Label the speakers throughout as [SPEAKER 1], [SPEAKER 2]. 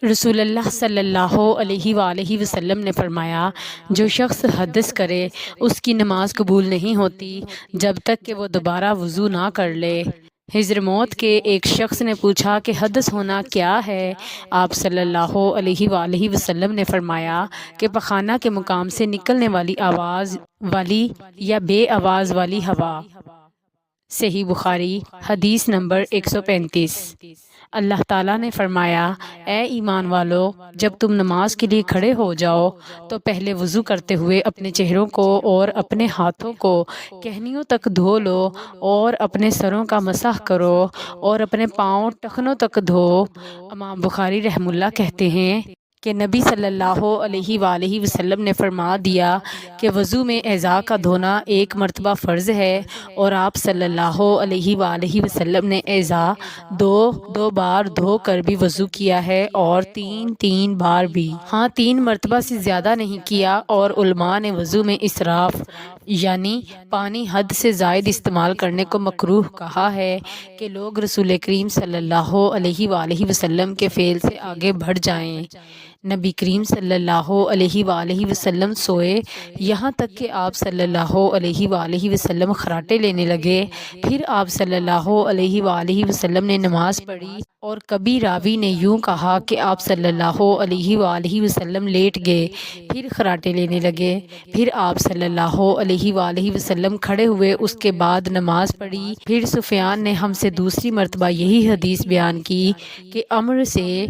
[SPEAKER 1] رسول اللہ صلی اللہ علیہ وآلہ وسلم نے فرمایا، جو شخص حدث کرے اس کی نماز قبول نہیں ہوتی جب تک کہ وہ دوبارہ وضو نہ کر لے۔ حضرموت کے ایک شخص نے پوچھا کہ حدث ہونا کیا ہے؟ آپ صلی اللہ علیہ وآلہ وسلم نے فرمایا کہ پخانہ کے مقام سے نکلنے والی آواز والی یا بے آواز والی ہوا۔ صحیح بخاری حدیث نمبر 135۔ اللہ تعالیٰ نے فرمایا، اے ایمان والو، جب تم نماز کے لیے کھڑے ہو جاؤ تو پہلے وضو کرتے ہوئے اپنے چہروں کو اور اپنے ہاتھوں کو کہنیوں تک دھو لو اور اپنے سروں کا مسح کرو اور اپنے پاؤں ٹخنوں تک دھو۔ امام بخاری رحمہ اللہ کہتے ہیں کہ نبی صلی اللہ علیہ وآلہ وسلم نے فرما دیا کہ وضو میں اعضاء کا دھونا ایک مرتبہ فرض ہے، اور آپ صلی اللہ علیہ وآلہ وسلم نے اعضاء دو بار دھو کر بھی وضو کیا ہے، اور تین بار بھی، ہاں 3 مرتبہ سے زیادہ نہیں کیا۔ اور علماء نے وضو میں اسراف یعنی پانی حد سے زائد استعمال کرنے کو مکروہ کہا ہے کہ لوگ رسول کریم صلی اللہ علیہ وآلہ وسلم کے فعل سے آگے بڑھ جائیں۔ نبی کریم صلی اللہ علیہ وآلہ وسلم سوئے یہاں تک کہ آپ صلی اللہ علیہ وآلہ وسلم خراٹے لینے لگے۔ پھر آپ صلی اللہ علیہ وآلہ وسلم نے نماز پڑھی، اور کبھی راوی نے یوں کہا کہ آپ صلی اللہ علیہ وآلہ وسلم لیٹ گئے، پھر خراٹے لینے لگے۔ پھر آپ صلی اللہ علیہ وآلہ وسلم کھڑے ہوئے، اس کے بعد نماز پڑھی۔ پھر سفیان نے ہم سے دوسری مرتبہ یہی حدیث بیان کی کہ عمرو سے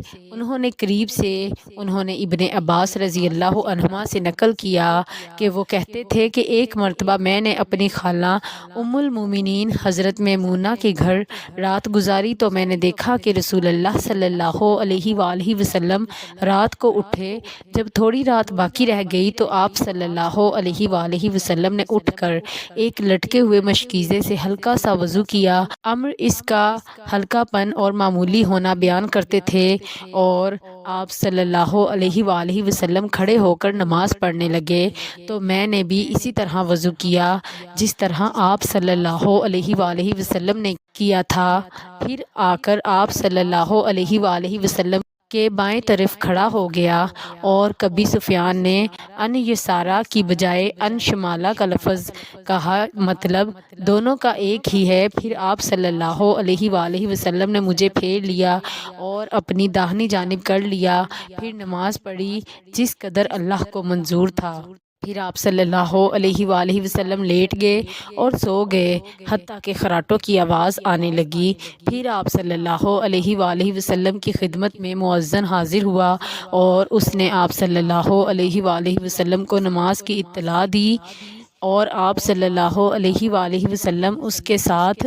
[SPEAKER 1] انہوں نے ابن عباس رضی اللہ عنہما سے نقل کیا کہ وہ کہتے تھے کہ ایک مرتبہ میں نے اپنی خالہ ام المومنین حضرت میمونہ کے گھر رات گزاری تو میں نے دیکھا کہ رسول اللہ صلی اللہ علیہ وآلہ وسلم رات کو اٹھے۔ جب تھوڑی رات باقی رہ گئی تو آپ صلی اللہ علیہ وآلہ وسلم نے اٹھ کر ایک لٹکے ہوئے مشکیزے سے ہلکا سا وضو کیا۔ عمرو اس کا ہلکا پن اور معمولی ہونا بیان کرتے تھے، اور آپ صلی اللہ علیہ وآلہ وسلم کھڑے ہو کر نماز پڑھنے لگے تو میں نے بھی اسی طرح وضو کیا جس طرح آپ صلی اللہ علیہ وآلہ وسلم نے کیا تھا۔ پھر آ کر آپ صلی اللہ علیہ وآلہ وسلم کے بائیں طرف کھڑا ہو گیا، اور کبھی سفیان نے ان یسارا کی بجائے ان شمالا کا لفظ کہا، مطلب دونوں کا ایک ہی ہے۔ پھر آپ صلی اللہ علیہ وآلہ وسلم نے مجھے پھیر لیا اور اپنی داہنی جانب کر لیا، پھر نماز پڑھی جس قدر اللہ کو منظور تھا۔ پھر آپ صلی اللہ علیہ وآلہ وسلم لیٹ گئے اور سو گئے حتیٰ کہ خراٹوں کی آواز آنے لگی۔ پھر آپ صلی اللہ علیہ وآلہ وسلم کی خدمت میں مؤذن حاضر ہوا، اور اس نے آپ صلی اللہ علیہ وآلہ وسلم کو نماز کی اطلاع دی، اور آپ صلی اللہ علیہ وآلہ وسلم اس کے ساتھ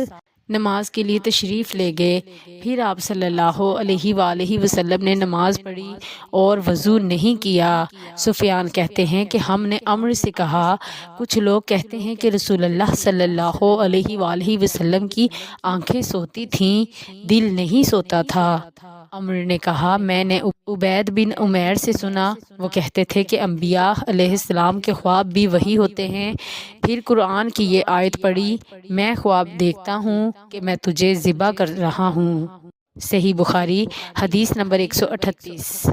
[SPEAKER 1] نماز کے لیے تشریف لے گئے۔ پھر آپ صلی اللہ علیہ وآلہ وسلم نے نماز پڑھی اور وضو نہیں کیا۔ سفیان کہتے ہیں کہ ہم نے عمرو سے کہا، کچھ لوگ کہتے ہیں کہ رسول اللہ صلی اللہ علیہ وآلہ وسلم کی آنکھیں سوتی تھیں، دل نہیں سوتا تھا۔ عمرو نے کہا، میں نے عبید بن عمیر سے سنا، وہ کہتے تھے کہ انبیاء علیہ السلام کے خواب بھی وہی ہوتے ہیں۔ پھر قرآن کی یہ آیت پڑھی، میں خواب دیکھتا ہوں کہ میں تجھے ذبح کر رہا ہوں۔ صحیح بخاری حدیث نمبر 138۔